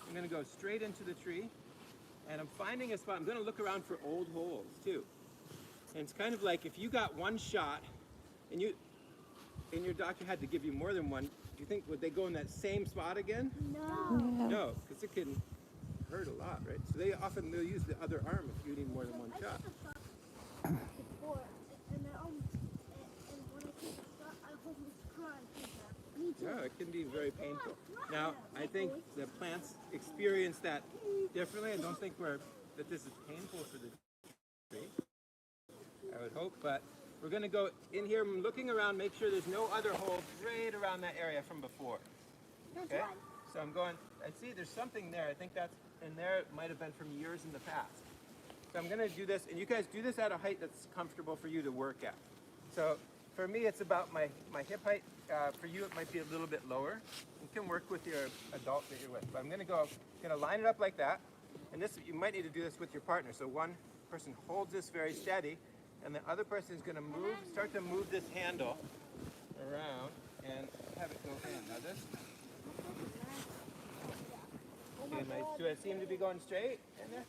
I'm going to go straight into the tree, and I'm finding a spot. I'm going to look around for old holes too. And it's kind of like if you got one shot, and your doctor had to give you more than one, do you think would they go in that same spot again? No, because it can hurt a lot, right? So they'll use the other arm if you need more than one shot. Yeah, it can be very painful. Now, I think the plants experience that differently. I don't think that this is painful for the tree. I would hope, but we're going to go in here. I'm looking around, make sure there's no other holes right around that area from before. Okay? So I'm going, I see there's something there. I think that's in there. It might have been from years in the past. So I'm going to do this, and you guys do this at a height that's comfortable for you to work at. So for me, it's about my hip height. For you, it might be a little bit lower. You can work with your adult that you're with. But I'm going to line it up like that. And this, you might need to do this with your partner. So one person holds this very steady, and the other person is going to start to move this handle around and have it go in. Now this. Okay, do I seem to be going straight in there?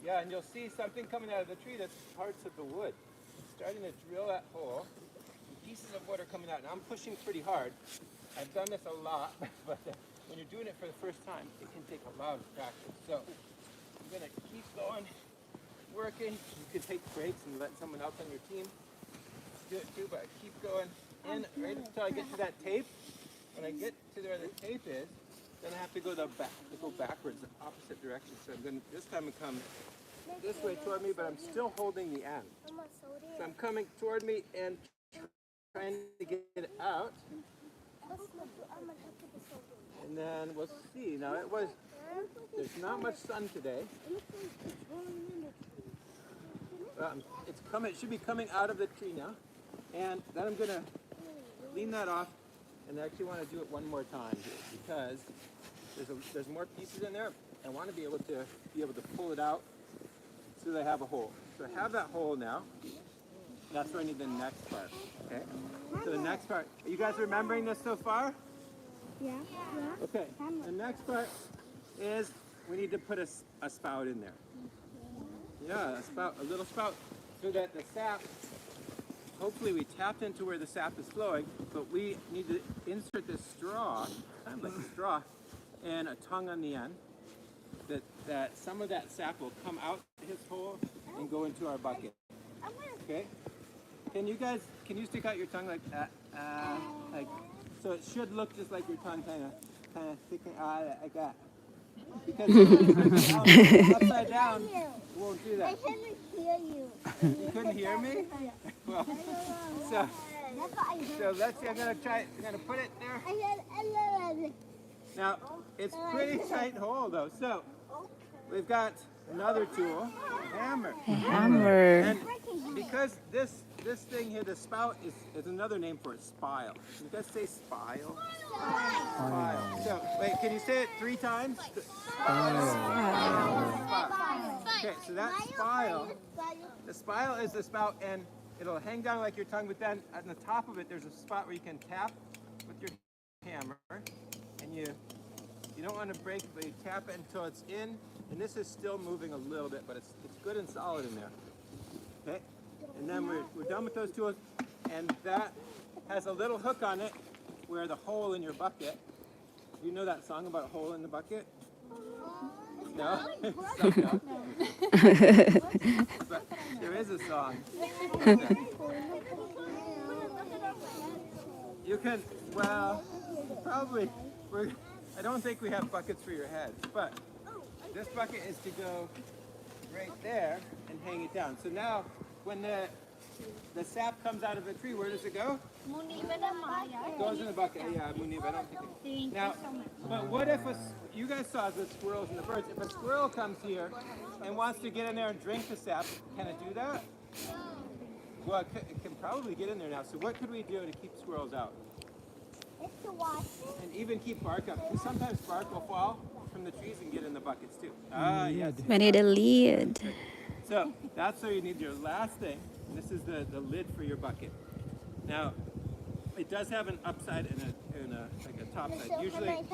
Yeah, and you'll see something coming out of the tree that's parts of the wood. It's starting to drill that hole. Pieces of wood are coming out. Now I'm pushing pretty hard. I've done this a lot, but when you're doing it for the first time, it can take a lot of practice. So I'm going to keep going, working. You can take breaks and let someone else on your team do it too, but I keep going in right until I get to that tape. When I get to where the tape is, then I have to go backwards, the opposite direction. So I'm going to, this time I come this way toward me, but I'm still holding the end. So I'm coming toward me and trying to get it out. And then we'll see. Now there's not much sun today. It should be coming out of the tree now. And then I'm going to clean that off. And I actually want to do it one more time here because there's more pieces in there. I want to be able to pull it out so they have a hole. So I have that hole now. That's where I need the next part. Okay. So the next part. Are you guys remembering this so far? Yeah. Okay. The next part is we need to put a spout in there. Yeah, a little spout, so that the sap. Hopefully we tapped into where the sap is flowing, but we need to insert this straw, kind of like a straw, and a tongue on the end, that some of that sap will come out his hole and go into our bucket. Okay? Can you stick out your tongue like that? So it should look just like your tongue kind of sticking out like that. Because upside down, it won't do that. I couldn't hear you. You couldn't hear me? Well, so let's see, I'm going to put it there. Now, it's pretty tight hole though. So, we've got another tool, a hammer. A hammer. And because this thing here, the spout, is another name for it, spile. You guys say spile? Spile. So, wait, can you say it 3 times? Okay, so that spile, the spile is the spout, and it'll hang down like your tongue, but then on the top of it, there's a spot where you can tap with your hammer, and you don't want to break it, but you tap it until it's in, and this is still moving a little bit, but it's good and solid in there. Okay, and then we're done with those tools, and that has a little hook on it where the hole in your bucket. You know that song about a hole in the bucket? No? No. But there is a song. You can, well, probably, I don't think we have buckets for your heads, but this bucket is to go right there and hang it down. So now, when the sap comes out of the tree, where does it go? It goes in the bucket. Yeah, Munib, I don't think it. Now, but what if you guys saw the squirrels and the birds. If a squirrel comes here and wants to get in there and drink the sap, can it do that? Well, it can probably get in there now. So what could we do to keep squirrels out? And even keep bark up. Because sometimes bark will fall from the trees and get in the buckets too. Ah, yes. We need a lid. So that's where you need your last thing. This is the lid for your bucket. Now, it does have an upside and like a top side. Usually,